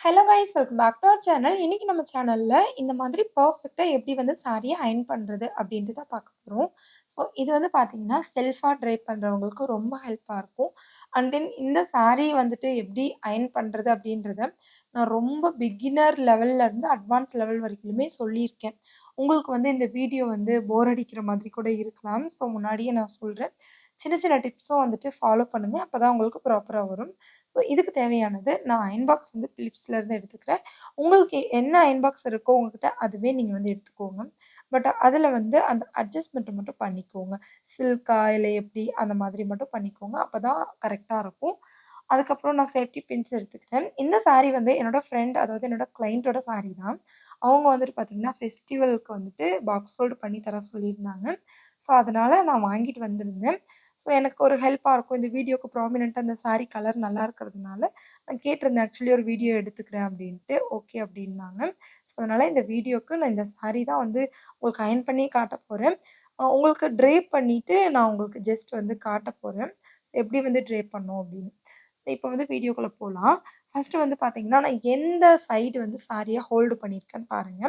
Hello guys welcome back to our channel. இன்னைக்கு நம்ம சேனல்ல இந்த மாதிரி பெர்ஃபெக்ட்டா எப்படி வந்து சாரிய அயர்ன் பண்றது அப்படின்றத பார்க்க போறோம். ஸோ இது வந்து பார்த்தீங்கன்னா, செல்ஃபா ட்ரைப் பண்றவங்களுக்கு ரொம்ப ஹெல்ப்பா இருக்கும். அண்ட் தென் இந்த சாரி வந்துட்டு எப்படி அயர்ன் பண்றது அப்படின்றத நான் ரொம்ப பிகினர் லெவல்ல இருந்து அட்வான்ஸ் லெவல் வரைக்குமே சொல்லியிருக்கேன். உங்களுக்கு வந்து இந்த வீடியோ வந்து போர் அடிக்கிற மாதிரி கூட இருக்கலாம். ஸோ முன்னாடியே நான் சொல்றேன். சின்ன சின்ன டிப்ஸும் வந்துட்டு ஃபாலோ பண்ணுங்க. அப்பதான் உங்களுக்கு ப்ராப்பரா வரும். ஸோ இதுக்கு தேவையானது நான் அயர்ன் பாக்ஸ் வந்து பிலிப்ஸ்லேருந்து எடுத்துக்கிறேன். உங்களுக்கு என்ன அயர்ன் பாக்ஸ் இருக்கோ உங்ககிட்ட அதுவே நீங்க வந்து எடுத்துக்கோங்க. பட் அதில வந்து அந்த அட்ஜஸ்ட்மென்ட் மட்டும் பண்ணிக்கோங்க. சில்கா இல்ல எப்படி அந்த மாதிரி மட்டும் பண்ணிக்கோங்க. அப்பதான் கரெக்ட்டா இருக்கும். அதுக்கப்புறம் நான் சேஃப்டி பின்ஸ் எடுத்துக்கிறேன். இந்த சாரி வந்து என்னோட ஃப்ரெண்ட் அதாவது என்னோட கிளையன்ட்டோட சாரி தான். அவங்க வந்துட்டு பார்த்தீங்கன்னா, ஃபெஸ்டிவலுக்கு வந்துட்டு பாக்ஸ் ஃபோல்ட் பண்ணி தர சொல்லியிருந்தாங்க. ஸோ அதனால நான் வாங்கிட்டு வந்திருந்தேன். ஸோ எனக்கு ஒரு ஹெல்ப்பா இருக்கும். இந்த வீடியோக்கு ப்ராமினென்ட்டா அந்த சாரி கலர் நல்லா இருக்கிறதுனால, நான் கேட்டிருந்தேன் ஆக்சுவலி ஒரு வீடியோ எடுத்துக்கிறேன் அப்படின்ட்டு. ஓகே அப்படின்னாங்க. ஸோ அதனால இந்த வீடியோக்கு நான் இந்த சாரி தான் வந்து உங்களுக்கு அயர்ன் பண்ணி காட்டப் போறேன். உங்களுக்கு ட்ரேப் பண்ணிட்டு நான் உங்களுக்கு ஜஸ்ட் வந்து காட்டப் போறேன். ஸோ எப்படி வந்து ட்ரேப் பண்ணணும் அப்படின்னு. ஸோ இப்போ வந்து வீடியோக்குள்ள போலாம். ஃபர்ஸ்ட்டு வந்து பார்த்தீங்கன்னா, நான் எந்த சைடு வந்து சாரிய ஹோல்டு பண்ணியிருக்கேன்னு பாருங்க.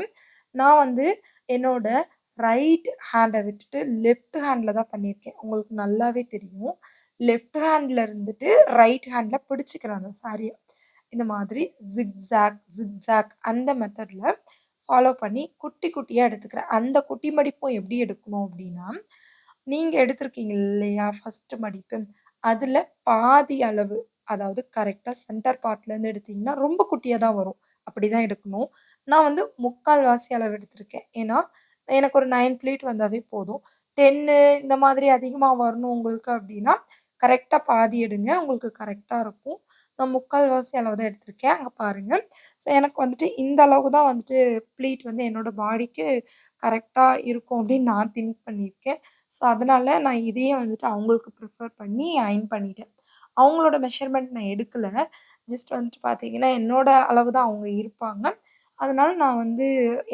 நான் வந்து என்னோட ரைட் ஹேண்ட விட்டுட்டு லெஃப்ட் ஹேண்ட்ல தான் பண்ணியிருக்கேன். உங்களுக்கு நல்லாவே தெரியும். லெஃப்ட் ஹேண்ட்ல இருந்துட்டு ரைட் ஹேண்ட்ல பிடிச்சுக்கிறேன் அந்த சாரிய. இந்த மாதிரி ஜிக்ஸாக், ஜிக்ஸாக் அந்த மெத்தட்ல ஃபாலோ பண்ணி குட்டி குட்டியா எடுத்துக்கிறேன். அந்த குட்டி மடிப்பும் எப்படி எடுக்கணும் அப்படின்னா, நீங்க எடுத்திருக்கீங்க இல்லையா ஃபர்ஸ்ட்டு மடிப்பு, அதுல பாதி அளவு அதாவது கரெக்ட்டா சென்டர் பார்ட்லேருந்து எடுத்தீங்கன்னா, ரொம்ப குட்டியா தான் வரும். அப்படிதான் எடுக்கணும். நான் வந்து 3/4 வாசி அளவு எடுத்திருக்கேன். ஏன்னா, எனக்கு ஒரு 9 ப்ளீட் வந்தாவே போதும். 10 இந்த மாதிரி அதிகமா வரணும் உங்களுக்கு அப்படின்னா, கரெக்ட்டா பாதி எடுங்க. உங்களுக்கு கரெக்ட்டா இருக்கும். நான் 3/4 வாசி அளவு தான் எடுத்திருக்கேன். அங்க பாருங்க. ஸோ எனக்கு வந்துட்டு இந்த அளவு தான் வந்துட்டு ப்ளீட் வந்து என்னோட பாடிக்கு கரெக்ட்டா இருக்கும் அப்படின்னு நான் திங்க் பண்ணியிருக்கேன். ஸோ, அதனால நான் இதையே வந்துட்டு அவங்களுக்கு ப்ரிஃபர் பண்ணி அயர்ன் பண்ணிட்டேன். அவங்களோட மெஷர்மென்ட் நான் எடுக்கல. ஜஸ்ட் வந்துட்டு பார்த்தீங்கன்னா, என்னோட அளவு தான் அவங்க இருப்பாங்க. அதனால நான் வந்து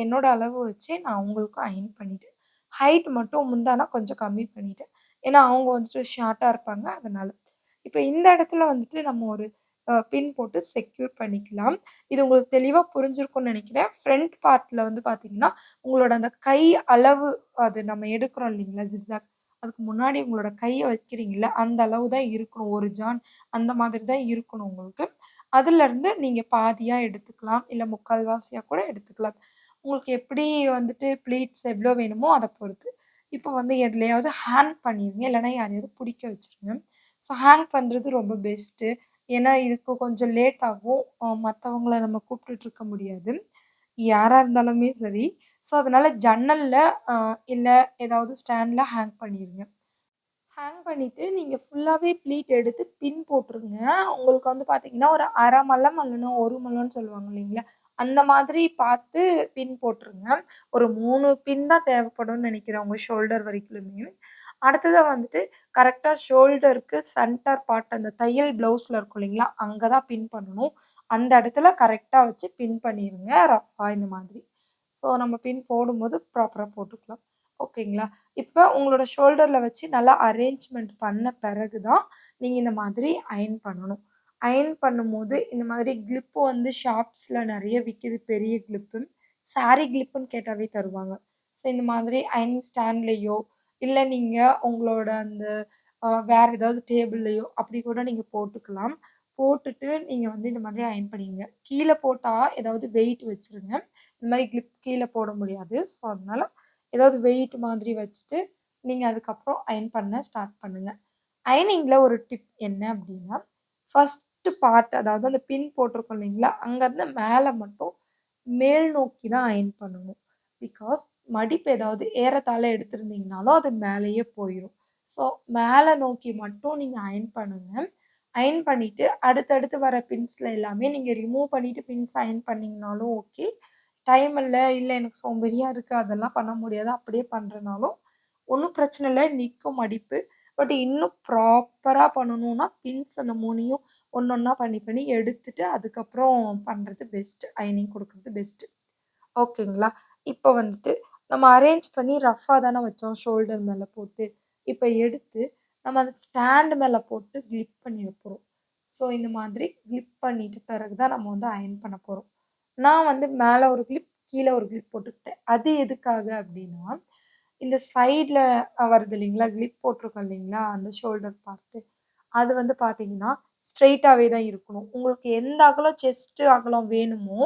என்னோட அளவு வச்சே நான் அவங்களுக்கும் அயர்ன் பண்ணிட்டேன். ஹைட் மட்டும் முந்தான கொஞ்சம் கம்மி பண்ணிட்டேன். ஏன்னா, அவங்க வந்துட்டு ஷார்ட்டா இருப்பாங்க அதனால. இப்ப இந்த இடத்துல வந்துட்டு நம்ம ஒரு பின் போட்டு செக்யூர் பண்ணிக்கலாம். இது உங்களுக்கு தெளிவா புரிஞ்சிருக்கும்னு நெனைக்கிறேன். ஃப்ரண்ட் பார்ட்ல வந்து பார்த்தீங்கன்னா, உங்களோட அந்த கை அளவு அது நம்ம எடுக்கிறோம் இல்லைங்களா? ஜிக்ஸாக் அதுக்கு முன்னாடி உங்களோட கைய வைக்கிறீங்கல்ல, அந்த அளவு தான் இருக்கணும். 1 ஜான் அந்த மாதிரி தான் இருக்கணும் உங்களுக்கு. அதுலருந்து நீங்க பாதியா எடுத்துக்கலாம். இல்ல 3/4 வாசியா கூட எடுத்துக்கலாம். உங்களுக்கு எப்படி வந்துட்டு ப்ளீட்ஸ் எவ்வளோ வேணுமோ அத பொறுத்து. இப்போ வந்து எதுலயாவது ஹேங் பண்ணிருங்க. இல்லன்னா யாரையாவது புடிக்க வச்சுருங்க. ஸோ ஹேங் பண்றது ரொம்ப பெஸ்ட்டு. ஏன்னா இதுக்கு கொஞ்சம் லேட் ஆகும். மத்தவங்கள நம்ம கூப்பிட்டுட்டு இருக்க முடியாது. யாரா இருந்தாலுமே சரி. ஸோ அதனால ஜன்னல்ல அ இல்ல ஏதாவது ஸ்டாண்ட்ல ஹேங் பண்ணிருங்க. ஹேங் பண்ணிட்டு நீங்க ஃபுல்லாவே ப்ளீட் எடுத்து பின் போட்டுருங்க. உங்களுக்கு வந்து பார்த்தீங்கன்னா, ஒரு 1/2 மொழம் இல்லன்னா 1 முழம்ன்னு சொல்லுவாங்க இல்லைங்களா? அந்த மாதிரி பார்த்து பின் போட்டுருங்க. ஒரு 3 பின் தான் தேவைப்படும்னு நெனைக்கிறேன் உங்க ஷோல்டர் வரைக்குமே. அடுத்ததா வந்துட்டு கரெக்ட்டா ஷோல்டருக்கு சென்டர் பார்ட் அந்த தையல் ப்ளவுஸ்ல இருக்கும் இல்லைங்களா? அங்க தான் பின் பண்ணணும். அந்த இடத்துல கரெக்ட்டா வச்சு பின் பண்ணிருங்க ரஃப்பா இந்த மாதிரி. ஸோ நம்ம பின் போடும்போது ப்ராப்பரா போட்டுக்கலாம். ஓகேங்களா? இப்ப உங்களோட ஷோல்டர்ல வச்சு நல்லா அரேஞ்ச்மென்ட் பண்ண பிறகு தான், நீங்க இந்த மாதிரி அயர்ன் பண்ணணும். அயர்ன் பண்ணும்போது இந்த மாதிரி கிளிப் வந்து ஷாப்ஸ்ல நெறைய விக்கிது பெரிய கிளிப்பு. சாரி கிளிப்புன்னு கேட்டாவே தருவாங்க. ஸோ இந்த மாதிரி அயர்னிங் ஸ்டாண்ட்லயோ, இல்ல நீங்க உங்களோட அந்த வேற ஏதாவது டேபிள்லயோ அப்படி கூட நீங்க போட்டுக்கலாம். போட்டுட்டு நீங்க வந்து இந்த மாதிரி அயர்ன் பண்ணிருங்க. கீழ போட்டா ஏதாவது வெயிட் வச்சுருங்க. இந்த மாரி கிளிப் கீழ போட முடியாது. ஸோ அதனால ஏதாவது வெயிட் மாதிரி வச்சுட்டு, நீங்க அதுக்கப்புறம் அயர்ன் பண்ண ஸ்டார்ட் பண்ணுங்க. அயர்னிங்ல ஒரு டிப் என்ன அப்டின்னா, ஃபர்ஸ்ட்டு பார்ட் அதாவது அந்த பின் போட்டிருக்கோம் இல்லைங்களா? அங்கருந்து மேல மட்டும் மேல் நோக்கி தான் அயர்ன் பண்ணணும். பிகாஸ் மடிப்பு ஏதாவது ஏறத்தாழ எடுத்திருந்தீங்கனாலும், அது மேலேயே போயிரும். ஸோ மேல நோக்கி மட்டும் நீங்க அயர்ன் பண்ணுங்க. அயர்ன் பண்ணிட்டு அடுத்தடுத்து வர பின்ஸ்ல எல்லாமே நீங்க ரிமூவ் பண்ணிட்டு பின்ஸ் அயர்ன் பண்ணீங்கனாலும் ஓகே. டைம் இல்ல, இல்ல எனக்கு சோம்பேறியா இருக்கு அதெல்லாம் பண்ண முடியாது அப்படியே பண்றனாலும் ஒண்ணும் பிரச்சனை இல்ல. நிக்கும் மடிப்பு. பட் இன்னும் ப்ராப்பரா பண்ணணும்னா, பின்ஸ் அந்த 3யும் ஒண்ணொண்ணா பண்ணி, பண்ணி எடுத்துட்டு அதுக்கப்புறம் பண்றது பெஸ்ட். அயர்னிங் குடுக்குறது பெஸ்ட். ஓகேங்களா? இப்ப வந்துட்டு நம்ம அரேஞ்ச் பண்ணி ரஃப்பா தானே வச்சோம் ஷோல்டர் மேல போட்டு. இப்ப எடுத்து நம்ம அந்த ஸ்டாண்ட் மேல போட்டு கிளிப் பண்ணிற போறோம். ஸோ இந்த மாதிரி கிளிப் பண்ணிட்ட பிறகு தான் நம்ம வந்து அயர்ன் பண்ண போறோம். நான் வந்து மேல ஒரு கிளிப், கீழ ஒரு கிளிப் போட்டுக்கிட்டேன். அது எதுக்காக அப்டின்னா, இந்த சைட்ல வருது இல்லைங்களா? கிளிப் போட்டிருக்கோம் இல்லைங்களா? அந்த ஷோல்டர் பார்ட்டு. அது வந்து பார்த்தீங்கன்னா, ஸ்ட்ரெய்ட்டாவே தான் இருக்கணும். உங்களுக்கு எந்த அகலம் செஸ்ட் அகலம் வேணுமோ,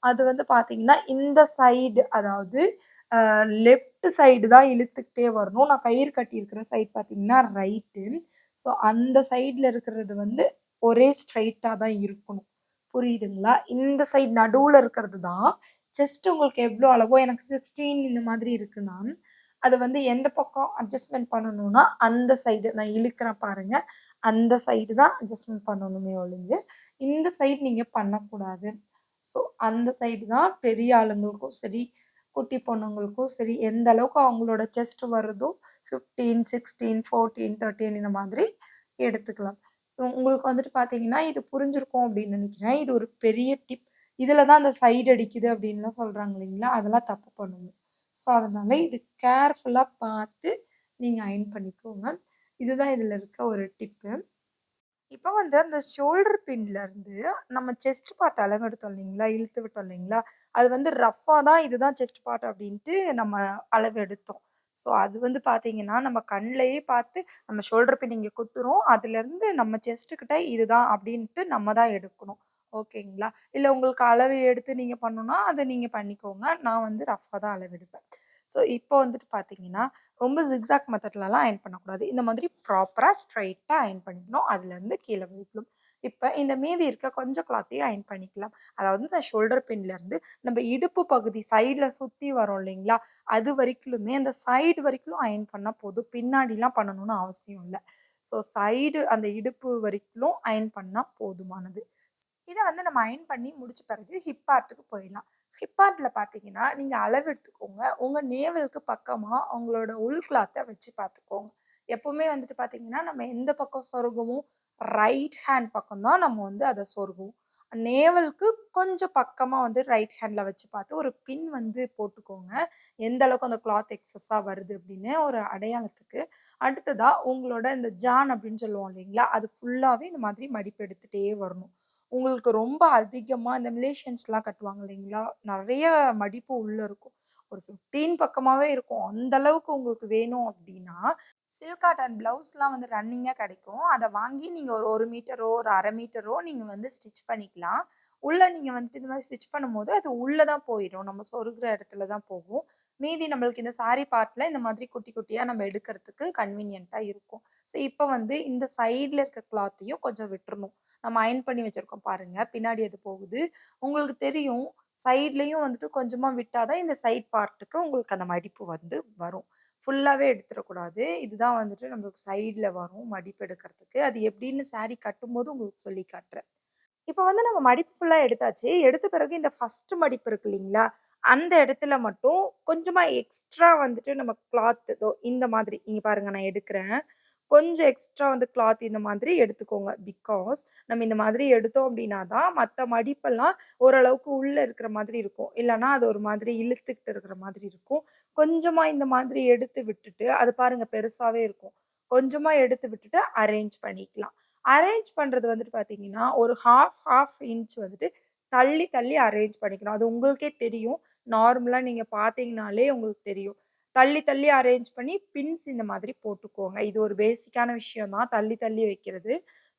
அது வந்து பார்த்தீங்கன்னா, இந்த சைடு அதாவது லெஃப்ட் சைடு தான் இழுத்துக்கிட்டே வரணும். நான் கயிறு கட்டியிருக்கிற சைடு பார்த்தீங்கன்னா, ரைட்டு. ஸோ, அந்த சைட்ல இருக்கிறது வந்து ஒரே ஸ்ட்ரெய்ட்டா தான் இருக்கணும். புரியுதுங்களா? இந்த சைடு நடுவுல இருக்கிறது தான் செஸ்ட் உங்களுக்கு எவ்ளோ அளவோ எனக்கு 16 இந்த மாதிரி இருக்குன்னா, அது வந்து எந்த பக்கம் அட்ஜஸ்ட்மென்ட் பண்ணணும்னா, அந்த சைடு நான் இழுக்கிறேன் பாருங்க. அந்த சைடு தான் அட்ஜஸ்ட்மென்ட் பண்ணணுமே ஒழிஞ்சு, இந்த சைடு நீங்க பண்ணக்கூடாது. ஸோ, அந்த சைடு தான் பெரிய ஆளுங்களுக்கும் சரி, குட்டி பொண்ணுங்களுக்கும் சரி, எந்த அளவுக்கு அவங்களோட செஸ்ட் வருதோ 15, 16, 14, 13 இந்த மாதிரி எடுத்துக்கலாம். உங்களுக்கு வந்துட்டு பார்த்தீங்கன்னா, இது புரிஞ்சிருக்கும் அப்படின்னு நெனைக்கிறேன். இது ஒரு பெரிய டிப். இதுல தான் அந்த சைடு அடிக்குது அப்படின்லாம் சொல்றாங்க இல்லைங்களா? அதெல்லாம் தப்பு பண்ணுவோம். ஸோ, அதனால இது கேர்ஃபுல்லா பார்த்து நீங்க அயர்ன் பண்ணிக்கோங்க. இதுதான் இதுல இருக்க ஒரு டிப்பு. இப்ப வந்து அந்த ஷோல்டர் பின்லருந்து நம்ம செஸ்ட் பார்ட் அளவெடுத்தோம் இல்லைங்களா? இழுத்து விட்டோம் இல்லைங்களா? அது வந்து ரஃப்பா தான் இதுதான் செஸ்ட் பார்ட் அப்டின்ட்டு நம்ம அளவெடுத்தோம். ஸோ அது வந்து பார்த்தீங்கன்னா, நம்ம கண்லயே பார்த்து நம்ம ஷோல்டர் பின் இங்க குத்துறோம். அதுலருந்து நம்ம செஸ்ட் கிட்ட இதுதான் அப்டின்ட்டு நம்ம தான் எடுக்கணும். ஓகேங்களா? இல்ல உங்களுக்கு அளவு எடுத்து நீங்க பண்ணணும்னா, அத நீங்க பண்ணிக்கோங்க. நான் வந்து ரஃப்பா தான் அளவெடுப்பேன். ஸோ இப்போ வந்துட்டு பார்த்தீங்கன்னா, ரொம்ப ஜிக்ஸாக் மெத்தட்லலாம் அயர்ன் பண்ணக்கூடாது. இந்த மாதிரி ப்ராப்பரா ஸ்ட்ரெய்ட்டா அயர்ன் பண்ணிக்கணும். அதுலருந்து கீழ வரைக்கும். இப்ப இந்த மீதி இருக்க கொஞ்சம் கிளாத்தையும் அயர்ன் பண்ணிக்கலாம். அதாவது இந்த ஷோல்டர் பின்லருந்து நம்ம இடுப்பு பகுதி சைட்ல சுத்தி வரும் இல்லைங்களா? அது வரைக்குமே அந்த சைடு வரைக்கும் அயர்ன் பண்ணா போதும். பின்னாடிலாம் பண்ணணும்னு அவசியம் இல்ல. ஸோ சைடு அந்த இடுப்பு வரைக்கும் அயர்ன் பண்ணா போதுமானது. இத வந்து நம்ம அயர்ன் பண்ணி முடிச்ச பிறகு ஹிப் பார்ட்டுக்கு போயிடலாம். ஹிப் பார்ட்ல பார்த்தீங்கன்னா, நீங்க அளவு எடுத்துக்கோங்க. உங்க நேவலுக்கு பக்கமா உங்களோட உள் கிளாத்த வச்சு பார்த்துக்கோங்க. எப்பவுமே வந்துட்டு பார்த்தீங்கன்னா, நம்ம எந்த பக்கம் சொருகுவோம், ரைட் ஹேண்ட் பக்கம் தான் நம்ம வந்து அத சொருகுவோம். நேவலுக்கு கொஞ்சம் பக்கமா வந்து ரைட் ஹேண்ட்ல வச்சு பார்த்து ஒரு பின் வந்து போட்டுக்கோங்க. எந்த அளவுக்கு அந்த கிளாத் எக்ஸஸா வருது அப்படின்னு ஒரு அடையாளத்துக்கு. அடுத்ததா உங்களோட இந்த ஜான் அப்படின்னு சொல்லுவோம் இல்லைங்களா? அது ஃபுல்லாவே இந்த மாதிரி மடிப்பு எடுத்துட்டே வரணும். உங்களுக்கு ரொம்ப அதிகமா இந்த மிலேஷியன்ஸ்லாம் கட்டுவாங்க இல்லைங்களா? நெறைய மடிப்பு உள்ள இருக்கும். ஒரு 15 பக்கமாவே இருக்கும். அந்த அளவுக்கு உங்களுக்கு வேணும் அப்டின்னா, சில்க் காட்டன் ப்ளவுஸ்லாம் வந்து ரன்னிங்கா கெடைக்கும். அத வாங்கி நீங்க ஒரு 1 மீட்டரோ, ஒரு 1/2 மீட்டரோ நீங்க வந்து ஸ்டிச் பண்ணிக்கலாம். உள்ள நீங்க வந்துட்டு இந்த மாரி ஸ்டிச் பண்ணும்போது, அது உள்ள தான் போயிடும். நம்ம சொருகுற இடத்துல தான் போகும். மீதி நம்மளுக்கு இந்த சாரி பார்ட்ல இந்த மாதிரி குட்டி குட்டியா நம்ம எடுக்கறதுக்கு கன்வீனியன்ட்டா இருக்கும். ஸோ, இப்ப வந்து இந்த சைட்ல இருக்க கிளாத்தையும் கொஞ்சம் விட்டுறணும். நம்ம அயர்ன் பண்ணி வச்சிருக்கோம் பாருங்க. பின்னாடி அது போகுது. உங்களுக்கு தெரியும். சைட்லயும் வந்துட்டு கொஞ்சமா விட்டா தான் இந்த சைட் பார்ட்டுக்கு உங்களுக்கு அந்த மடிப்பு வந்து வரும். ஃபுல்லாவே எடுத்துறக்கூடாது. இதுதான் வந்துட்டு நம்மளுக்கு சைட்ல வரும் மடிப்பு எடுக்கிறதுக்கு. அது எப்படின்னு சாரி கட்டும்போது உங்களுக்கு சொல்லி காட்டுறேன். இப்ப வந்து நம்ம மடிப்பு ஃபுல்லா எடுத்தாச்சு. எடுத்த பிறகு இந்த ஃபர்ஸ்ட் மடிப்பு இருக்கு இல்லீங்களா? அந்த இடத்துல மட்டும் கொஞ்சமா எக்ஸ்ட்ரா வந்துட்டு நம்ம கிளாத் இதோ இந்த மாதிரி இங்க பாருங்க நான் எடுக்கிறேன். கொஞ்சம் எக்ஸ்ட்ரா வந்து கிளாத் இந்த மாதிரி எடுத்துக்கோங்க. பிகாஸ் நம்ம இந்த மாதிரி எடுத்தோம் அப்டின்னா தான் மத்த மடிப்பெல்லாம் ஓரளவுக்கு உள்ள இருக்கிற மாதிரி இருக்கும். இல்லன்னா அது ஒரு மாதிரி இழுத்துக்கிட்டு இருக்கிற மாதிரி இருக்கும். கொஞ்சமா இந்த மாதிரி எடுத்து விட்டுட்டு அது பாருங்க பெருசாவே இருக்கும். கொஞ்சமா எடுத்து விட்டுட்டு அரேஞ்ச் பண்ணிக்கலாம். அரேஞ்ச் பண்றது வந்துட்டு பார்த்தீங்கன்னா, ஒரு 1/2 இன்ச் வந்துட்டு தள்ளி, தள்ளி அரேஞ்ச் பண்ணிக்கணும். அது உங்களுக்கே தெரியும். நார்மலா நீங்க பார்த்தீங்கனாலே உங்களுக்கு தெரியும். தள்ளி, தள்ளி அரேஞ்ச் பண்ணி பின்ஸ் இந்த மாதிரி போட்டுக்கோங்க. இது ஒரு பேசிக்கான விஷயம் தான். தள்ளி, தள்ளி வைக்கிறது.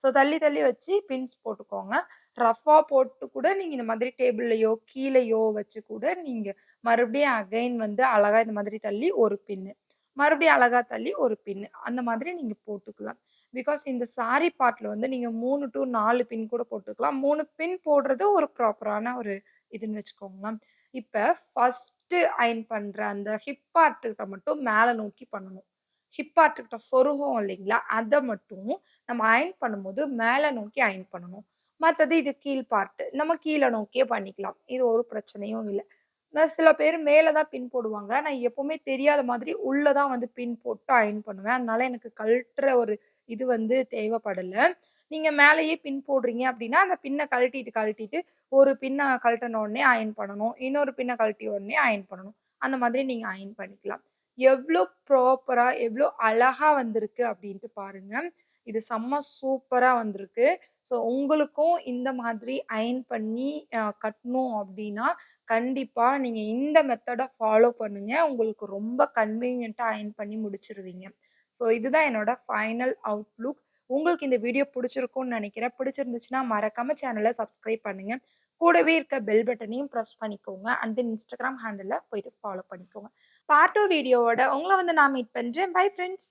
ஸோ தள்ளி, தள்ளி வச்சு பின்ஸ் போட்டுக்கோங்க. ரஃப்பா போட்டு கூட நீங்க இந்த மாதிரி டேபிள்லயோ, கீழயோ வச்சு கூட நீங்க மறுபடியும் அகைன் வந்து அழகா இந்த மாதிரி தள்ளி ஒரு பின்னு. மறுபடியும் அழகா தள்ளி ஒரு பின்னு. அந்த மாதிரி நீங்க போட்டுக்கலாம். பிகாஸ் இந்த சாரி பார்ட்ல வந்து நீங்க 3 டூ 4 பின் கூட போட்டுக்கலாம். 3 பின் போடுறது ஒரு ப்ராப்பரான ஒரு இதுன்னு வச்சுக்கோங்களேன். இப்ப ஃபர்ஸ்ட்டு அயர்ன் பண்ற அந்த ஹிப் பார்ட் கிட்ட மட்டும் மேல நோக்கி பண்ணணும். ஹிப் பார்ட் கிட்ட சொருகும் இல்லைங்களா? அத மட்டும் நம்ம அயர்ன் பண்ணும்போது மேல நோக்கி அயர்ன் பண்ணணும். மத்தது இது கீழ் பார்ட். நம்ம கீழ நோக்கியே பண்ணிக்கலாம். இது ஒரு பிரச்சனையும் இல்ல. நான் சில பேர் மேல தான் பின் போடுவாங்க. நான் எப்பவுமே தெரியாத மாதிரி உள்ள தான் வந்து பின் போட்டு அயர்ன் பண்ணுவேன். அதனால எனக்கு கழட்டுற ஒரு இது வந்து தேவைப்படல. நீங்க மேலேயே பின் போடுறீங்க அப்டின்னா, அந்த பின்ன கழட்டிட்டு, கழட்டிட்டு ஒரு பின்ன கழட்டுன உடனே அயர்ன் பண்ணணும். இன்னொரு பின்ன கழட்டிய உடனே அயர்ன் பண்ணணும். அந்த மாதிரி நீங்க அயர்ன் பண்ணிக்கலாம். எவ்ளோ ப்ராப்பரா, எவ்ளோ அழகா வந்திருக்கு அப்டின்ட்டு பாருங்க. இது செம்ம சூப்பரா வந்திருக்கு. ஸோ உங்களுக்கும் இந்த மாதிரி அயர்ன் பண்ணி கட்டணும் அப்டின்னா, கண்டிப்பா நீங்க இந்த மெத்தட ஃபாலோ பண்ணுங்க. உங்களுக்கு ரொம்ப கன்வீனியன்ட்டா அயர்ன் பண்ணி முடிச்சுருவீங்க. ஸோ இதுதான் என்னோட ஃபைனல் அவுட்லுக். உங்களுக்கு இந்த வீடியோ புடிச்சிருக்கும்னு நெனைக்கிறேன். பிடிச்சிருந்துச்சுன்னா மறக்காம சேனல சப்ஸ்கிரைப் பண்ணுங்க. கூடவே இருக்க பெல் பட்டனையும் பிரஸ் பண்ணிக்கோங்க. அண்ட் தென் Instagram ஹேண்டில்ல போயிட்டு ஃபாலோ பண்ணிக்கோங்க. பார்ட் 2 வீடியோவோட உங்கள வந்து நான் மீட் பண்றேன். Bye friends.